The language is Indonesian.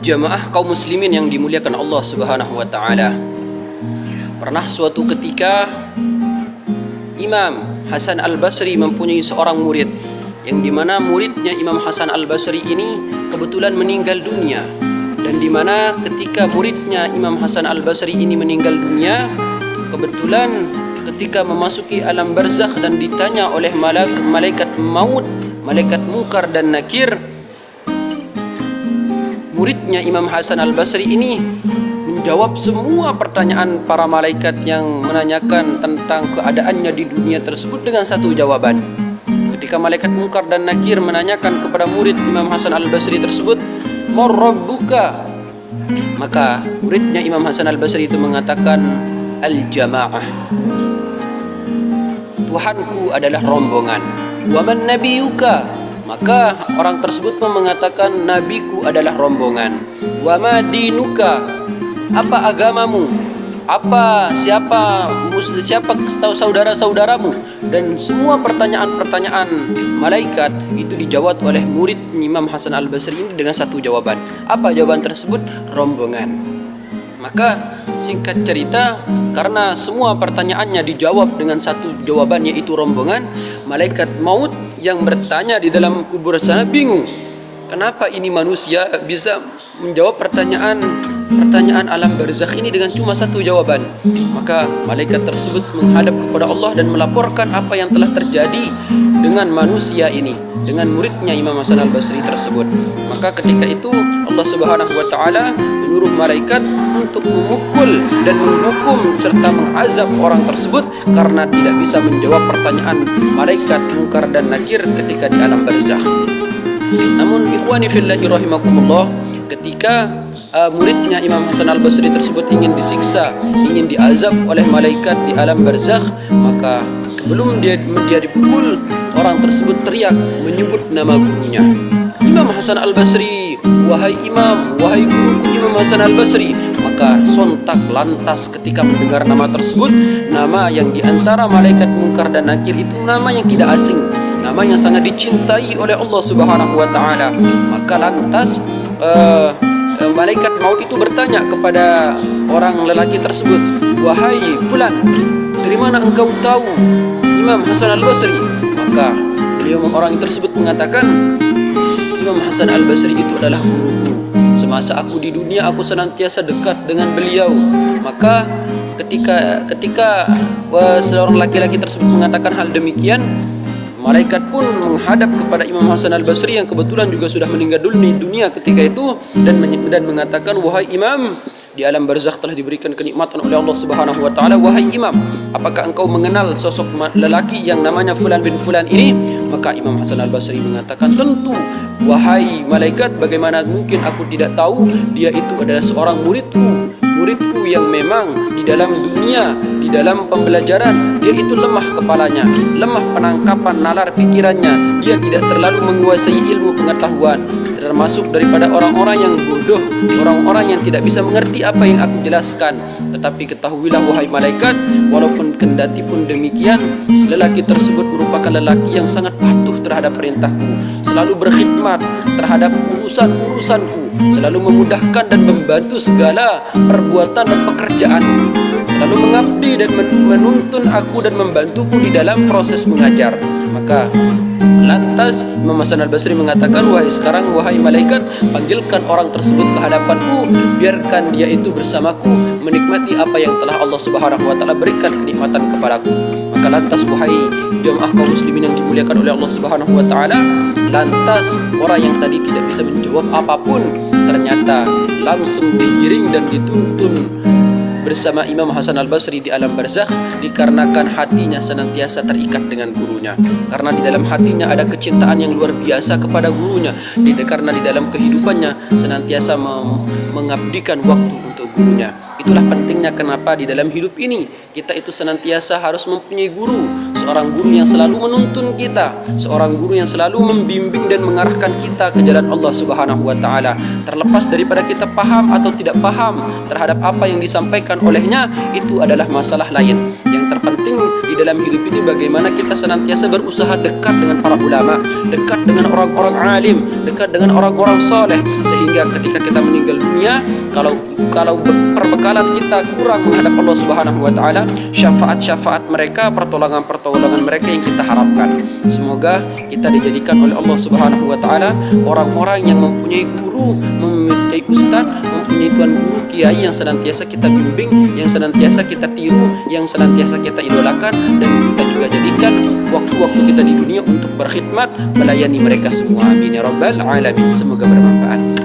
Jamaah kaum muslimin yang dimuliakan Allah Subhanahu wa taala. Pernah suatu ketika Imam Hasan Al-Basri mempunyai seorang murid, yang dimana muridnya Imam Hasan Al-Basri ini kebetulan meninggal dunia. Dan dimana ketika muridnya Imam Hasan Al-Basri ini meninggal dunia, kebetulan ketika memasuki alam barzakh dan ditanya oleh malaikat maut, malaikat Munkar dan Nakir, muridnya Imam Hasan Al-Basri ini menjawab semua pertanyaan para malaikat yang menanyakan tentang keadaannya di dunia tersebut dengan satu jawaban. Ketika malaikat Munkar dan Nakir menanyakan kepada murid Imam Hasan Al-Basri tersebut, "Man rabbuka?" Maka muridnya Imam Hasan Al-Basri itu mengatakan, "Al-jamaah." Tuhanku adalah rombongan. "Wa man nabiyuka?" Maka orang tersebut pun mengatakan, nabiku adalah rombongan. "Wa ma dinuka?" Apa agamamu? Siapa saudara-saudaramu? Dan semua pertanyaan-pertanyaan malaikat itu dijawab oleh murid Imam Hasan Al-Basri ini dengan satu jawaban. Apa jawaban tersebut? Rombongan. Maka singkat cerita, karena semua pertanyaannya dijawab dengan satu jawaban, yaitu rombongan, malaikat maut yang bertanya di dalam kubur sana bingung. Kenapa ini manusia bisa menjawab pertanyaan alam barzakh ini dengan cuma satu jawaban? Maka malaikat tersebut menghadap kepada Allah dan melaporkan apa yang telah terjadi dengan manusia ini, dengan muridnya Imam Hasan Al-Basri tersebut. Maka ketika itu Allah Subhanahu wa taala menyuruh malaikat untuk memukul dan menghukum serta mengazab orang tersebut karena tidak bisa menjawab pertanyaan malaikat Munkar dan Nakir ketika di alam barzakh. Namun ikhwani fillahi rahimakumullah, ketika muridnya Imam Hasan Al-Basri tersebut ingin disiksa, ingin diazab oleh malaikat di alam barzakh, maka sebelum dia dipukul, orang tersebut teriak menyebut nama gurunya, Imam Hasan Al-Basri, wahai imam, wahai guruku Imam Hasan Al-Basri. Maka sontak lantas ketika mendengar nama tersebut, nama yang diantara malaikat Munkar dan Nakir itu nama yang tidak asing, nama yang sangat dicintai oleh Allah Subhanahu wa taala. Maka lantas malaikat maut itu bertanya kepada orang lelaki tersebut, "Wahai fulan, dari mana engkau tahu Imam Hasan Al-Basri?" Maka orang tersebut mengatakan, "Imam Hasan Al-Basri itu adalah guruku. Semasa aku di dunia aku senantiasa dekat dengan beliau." Maka ketika seorang laki-laki tersebut mengatakan hal demikian, malaikat pun menghadap kepada Imam Hasan Al-Basri yang kebetulan juga sudah meninggal dunia ketika itu dan mengatakan, "Wahai imam, di alam barzakh telah diberikan kenikmatan oleh Allah Subhanahu wa taala. Wahai imam, apakah engkau mengenal sosok lelaki yang namanya fulan bin fulan ini?" Maka Imam Hasan Al-Basri mengatakan, "Tentu, wahai malaikat, bagaimana mungkin aku tidak tahu? Dia itu adalah seorang muridku yang memang di dalam dunia, di dalam pembelajaran, dia itu lemah kepalanya, lemah penangkapan nalar pikirannya, dia tidak terlalu menguasai ilmu pengetahuan, termasuk daripada orang-orang yang bodoh, orang-orang yang tidak bisa mengerti apa yang aku jelaskan. Tetapi ketahuilah wahai malaikat, walaupun kendati pun demikian, lelaki tersebut merupakan lelaki yang sangat patuh terhadap perintahku, selalu berkhidmat terhadap urusan-urusanku, selalu memudahkan dan membantu segala perbuatan dan pekerjaan, selalu mengabdi dan menuntun aku dan membantuku di dalam proses mengajar." Maka lantas Imam Hasan Al-Basri mengatakan, wahai malaikat, panggilkan orang tersebut ke hadapanku, biarkan dia itu bersamaku menikmati apa yang telah Allah Subhanahu wa taala berikan kenikmatan kepadaku. Maka lantas wahai jamaah kaum muslimin yang dimuliakan oleh Allah Subhanahu wa taala, lantas orang yang tadi tidak bisa menjawab apapun ternyata langsung digiring dan dituntun bersama Imam Hasan Al-Basri di alam barzakh, dikarenakan hatinya senantiasa terikat dengan gurunya, karena di dalam hatinya ada kecintaan yang luar biasa kepada gurunya, karena di dalam kehidupannya senantiasa mengabdikan waktu untuk gurunya. Itulah pentingnya kenapa di dalam hidup ini kita itu senantiasa harus mempunyai guru, seorang guru yang selalu menuntun kita, seorang guru yang selalu membimbing dan mengarahkan kita ke jalan Allah Subhanahu wa taala. Terlepas daripada kita paham atau tidak paham terhadap apa yang disampaikan olehnya, itu adalah masalah lain. Yang terpenting di dalam hidup ini bagaimana kita senantiasa berusaha dekat dengan para ulama, dekat dengan orang-orang alim, dekat dengan orang-orang saleh, sehingga sehingga ketika kita meninggal dunia, kalau perbekalan kita kurang menghadap Allah Subhanahu wa taala, syafaat mereka, pertolongan mereka yang kita harapkan. Semoga kita dijadikan oleh Allah Subhanahu wa taala orang-orang yang mempunyai guru, mempunyai ustaz, mempunyai tuan guru, kiai yang senantiasa kita bimbing, yang senantiasa kita tiru, yang senantiasa kita idolakan, dan kita juga jadikan waktu-waktu kita di dunia untuk berkhidmat, melayani mereka semua. Amin ya rabbal alamin. Semoga bermanfaat.